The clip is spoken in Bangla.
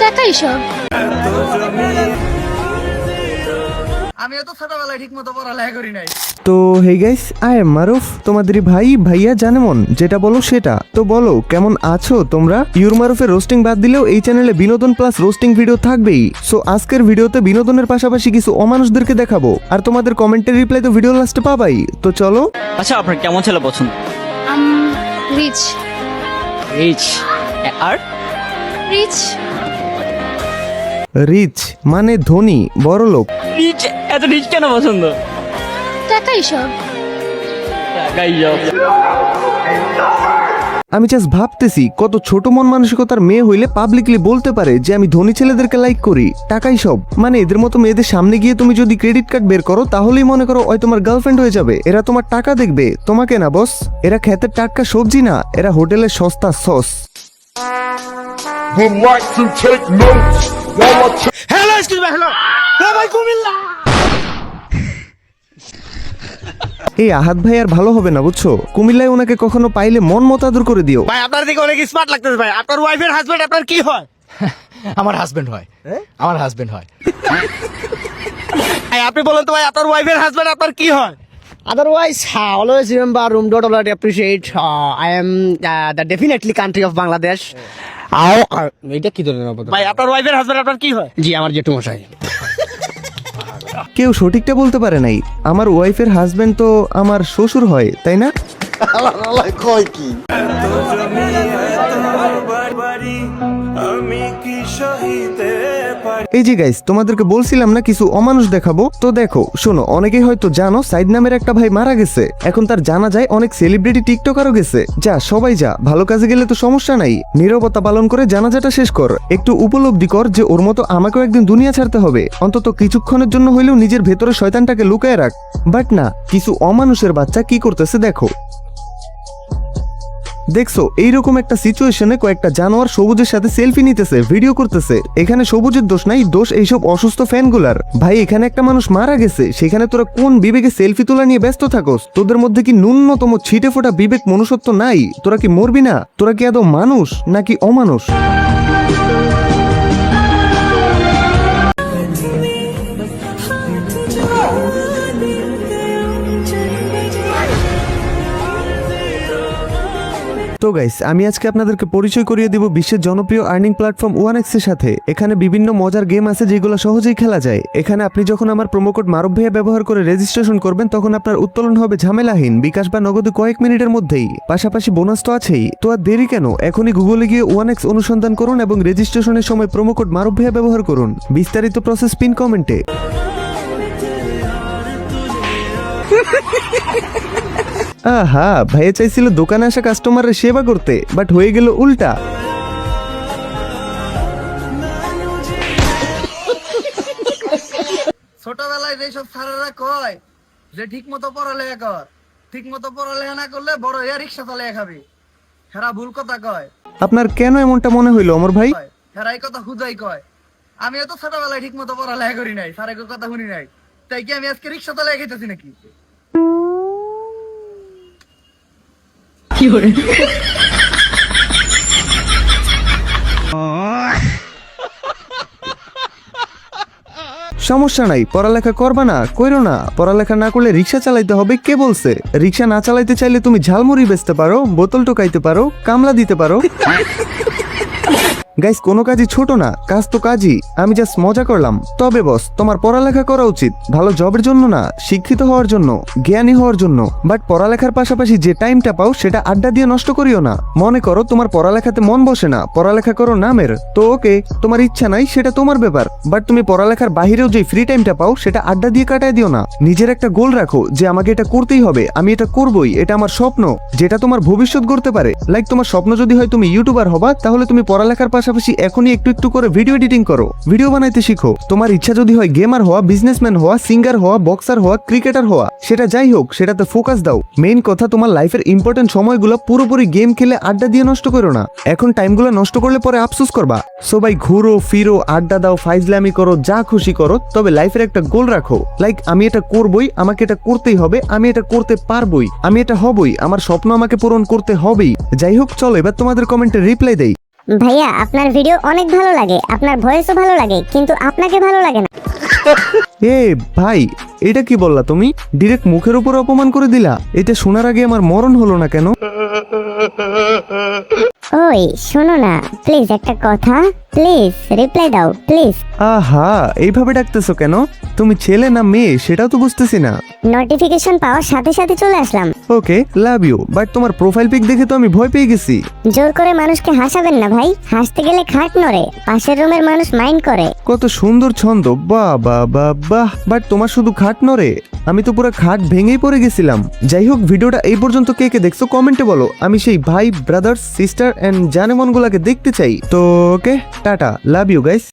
টাকাই সব। আমিও তো ছোটবেলায় ঠিক মতো পড়ালেখা করি নাই। তো হে গাইস, আই এম মারুফ, তোমাদের ভাই ভাইয়া জানেমন, যেটা বলো সেটা। তো বলো কেমন আছো তোমরা? ইউর মারুফের রোস্টিং বাদ দিলেও এই চ্যানেলে বিনোদন প্লাস রোস্টিং ভিডিও থাকবেই। সো আজকের ভিডিওতে বিনোদনের পাশাপাশি কিছু অমানুষদেরকে দেখাবো, আর তোমাদের কমেন্টের রিপ্লাই তো ভিডিও লাস্টে পাবাই। তো চলো। আচ্ছা, আপনার কেমন ছেলে পছন্দ? রিচ। রিচ। আর রিচ রিচ মানে ধনী, বড়লোক। রিচ, এত রিচ কেন পছন্দ? টাকাই সব। টাকাই সব। আমি জাস্ট ভাবতেছি কত ছোট মন মানসিকতার মেয়ে হইলে পাবলিকলি বলতে পারে যে আমি ধনী ছেলেদেরকে লাইক করি, টাকাই সব। মানে এদের মতো মেয়েদের সামনে গিয়ে তুমি যদি ক্রেডিট কার্ড বের করো তাহলেই মনে করো ওই তোমার গার্লফ্রেন্ড হয়ে যাবে। এরা তোমার টাকা দেখবে, তোমাকে না বস। এরা ক্ষেতের টাটকা সবজি না, এরা হোটেলের সস্তা sauce. would like to take notes while I check. Hello, excuse me, hello. হ্যাঁ ভাই, কুমিল্লা। এই আহাত ভাই আর ভালো হবে না বুঝছো। কুমিল্লায় ওনাকে কখনো পাইলে মন মতাদর করে দিও। ভাই আপনার দিকে অনেক স্মার্ট লাগতেছে ভাই। আপনার ওয়াইফের হাজবেন্ড আপনার কি হয়? আমার হাজবেন্ড হয়। আমার হাজবেন্ড হয়। ভাই আপনি বলেন তো ভাই, আপনার ওয়াইফের হাজবেন্ড আপনার কি হয়? Otherwise, always remember, already appreciate. I am the definitely country of Bangladesh. এটা কি ধরনের অবদান? ভাই আপনার ওয়াইফের হাজবেন্ড আপনার কি হয়? জি, আমার জেঠু মশাই। কেউ সঠিকটা বলতে পারে নাই। আমার ওয়াইফের হাজবেন্ড তো আমার শ্বশুর হয়, তাই না? এই যে গাইস, তোমাদেরকে বলছিলাম না কিছু অমানুষ দেখাবো। তো দেখো, শোনো, অনেকেই হয়তো জানো সাইদ নামের একটা ভাই মারা গেছে। এখন তার জানা যায় অনেক সেলিব্রিটি টিকটকারও গেছে। যা, সবাই যা, ভালো কাজে গেলে তো সমস্যা নাই। নীরবতা পালন করে জানাজাটা শেষ কর। একটু উপলব্ধি কর যে ওর মতো আমাকেও একদিন দুনিয়া ছাড়তে হবে। অন্তত কিছুক্ষণের জন্য হইলেও নিজের ভেতরে শয়তানটাকে লুকায় রাখ। বাট না, কিছু অমানুষের বাচ্চা কি করতেছে দেখো। দেখছো, এইরকম একটা সিচুয়েশনে কয়েকটা জানোয়ার সবুজের সাথে সেলফি নিতেছে, ভিডিও করতেছে। এখানে সবুজের দোষ নাই, দোষ এইসব অসুস্থ ফ্যানগুলার। ভাই এখানে একটা মানুষ মারা গেছে, সেখানে তোরা কোন বিবেকে সেলফি তোলা নিয়ে ব্যস্ত থাকোস? তোদের মধ্যে কি ন্যূনতম ছিটে ফোটা বিবেক মনুষ্যত্ব নাই? তোরা কি মরবি না? তোরা কি আদৌ মানুষ নাকি অমানুষ? তো গাইস, আমি আজকে আপনাদেরকে পরিচয় করিয়ে দিব বিশ্বের জনপ্রিয় আর্নিং প্ল্যাটফর্ম 1x এর সাথে। এখানে বিভিন্ন মজার গেম আছে যেগুলো সহজেই খেলা যায়। এখানে আপনি যখন আমার প্রোমো কোড মারুফ ভাইয়া ব্যবহার করে রেজিস্ট্রেশন করবেন তখন আপনার উত্তোলন হবে ঝামেলাহীন, বিকাশ বা নগদে কয়েক মিনিটের মধ্যেই। পাশাপাশি বোনাস তো আছেই। তো আর দেরি কেন, এখনই গুগলে গিয়ে 1x অনুসন্ধান করুন এবং রেজিস্ট্রেশনের সময় প্রোমো কোড মারুফ ভাইয়া ব্যবহার করুন। বিস্তারিত প্রসেস পিন কমেন্টে। আহা, ভাইয়া চাইছিল দোকানে আসা কাস্টমারের সেবা করতে, বাট হয়ে গেল উল্টা। ছোটবেলায় যেসব স্যারেরা কয় যে ঠিক মতো পড়ালেখা কর, ঠিক মতো পড়ালেখা না করলে বড় হইয়া রিক্সা চালিয়ে খাবি, হেরা ভুল কথা কয়। আপনার কেন এমনটা মনে হইলো অমর ভাই? হেরা এই কথা হুদাই কয়। আমিও তো ছোটবেলায় ঠিক মতো পড়ালেখা করি নাই, স্যারের কথা শুনি নাই, তাই কি আমি আজকে রিক্সা চালিয়ে খেতেছি নাকি? সমস্যা নাই, পড়ালেখা করবা না, কইরো না। পড়ালেখা না করলে রিক্সা চালাইতে হবে কে বলছে? রিক্সা না চালাইতে চাইলে তুমি ঝালমুড়ি বেচতে পারো, বোতল টোকাইতে পারো, কামলা দিতে পারো। গাইস, কোনো কাজই ছোট না, কাজ তো কাজই। আমি জাস্ট মজা করলাম। তবে বস, তোমার পড়ালেখা করা উচিত ভালো জবের জন্য না, শিক্ষিত হওয়ার জন্য, জ্ঞানী হওয়ার জন্য। বাট পড়ালেখার পাশাপাশি যে টাইমটা পাও সেটা আড্ডা দিয়ে নষ্ট করিও না। মনে করো তোমার পড়ালেখাতে মন বসে না, পড়ালেখা করো নামের, তো ওকে, তোমার ইচ্ছা নাই সেটা তোমার ব্যাপার। বাট তুমি পড়ালেখার বাহিরেও যে ফ্রি টাইমটা পাও সেটা আড্ডা দিয়ে কাটায় দিও না। নিজের একটা গোল রাখো যে আমাকে এটা করতেই হবে, আমি এটা করবই, এটা আমার স্বপ্ন, যেটা তোমার ভবিষ্যৎ গড়তে পারে। লাইক তোমার স্বপ্ন যদি হয় তুমি ইউটিউবার হবা, তাহলে তুমি পড়ালেখার পাশাপাশি এখনই একটু একটু করে ভিডিও এডিটিং করো, ভিডিও বানাইতে শিখো। তোমার ইচ্ছা যদি হয় গেমার হওয়া, বিজনেসম্যান হওয়া, সিঙ্গার হওয়া, বক্সার হওয়া, ক্রিকেটার হওয়া, সেটা যাই হোক, সেটাতে ফোকাস দাও। মেইন কথা, তোমার লাইফের ইম্পর্টেন্ট সময়গুলো পুরোপুরি গেম খেলে আড্ডা দিয়ে নষ্ট করো না। এখন টাইমগুলো নষ্ট করলে পরে আফসোস করবা। সবাই ঘুরো ফিরো, আড্ডা দাও, ফাইজলামি করো, যা খুশি করো, তবে লাইফের একটা গোল রাখো। লাইক আমি এটা করবই, আমাকে এটা করতেই হবে, আমি এটা করতে পারবই, আমি এটা হবই, আমার স্বপ্ন আমাকে পূরণ করতে হবেই। যাই হোক, চলো এবার তোমাদের কমেন্টে রিপ্লাই দেই। ভাইয়া আপনার ভিডিও অনেক ভালো লাগে, আপনার ভয়েসও ভালো লাগে, কিন্তু আপনাকে ভালো লাগে না। এ ভাই, এটা কি বললা তুমি? ডিরেক্ট মুখের উপর অপমান করে দিলা। এটা শোনার আগে আমার মরণ হলো না কেন? ওই শোনো না, প্লিজ একটা কথা, প্লিজ রিপ্লাই দাও প্লিজ। আহা, এইভাবে ডাকতেছো কেন? তুমি ছেলে না মেয়ে সেটাও তো বুঝতেছি না। নোটিফিকেশন পাওয়ার সাথে সাথে চলে আসলাম। ওকে, লাভ ইউ, বাট তোমার প্রোফাইল পিক দেখে তো আমি ভয় পেয়ে গেছি। জোর করে মানুষকে হাসাবেন না ভাই, হাসতে গেলে খাট নড়ে, পাশের রুমের মানুষ মাইন্ড করে। কত সুন্দর ছন্দ, বাহ বাহ বাহ বাহ, বাট তোমার শুধু খাট নড়ে, আমি তো পুরো খাট ভেঙেই পড়ে গেছিলাম। যাই হোক, ভিডিওটা এই পর্যন্ত কে কে দেখছো কমেন্টে বলো, আমি সেই ভাই, ব্রাদার্স, সিস্টার এন্ড জানেমন গুলাকে দেখতে চাই। তো ওকে, টাটা, লাভ ইউ গাইস।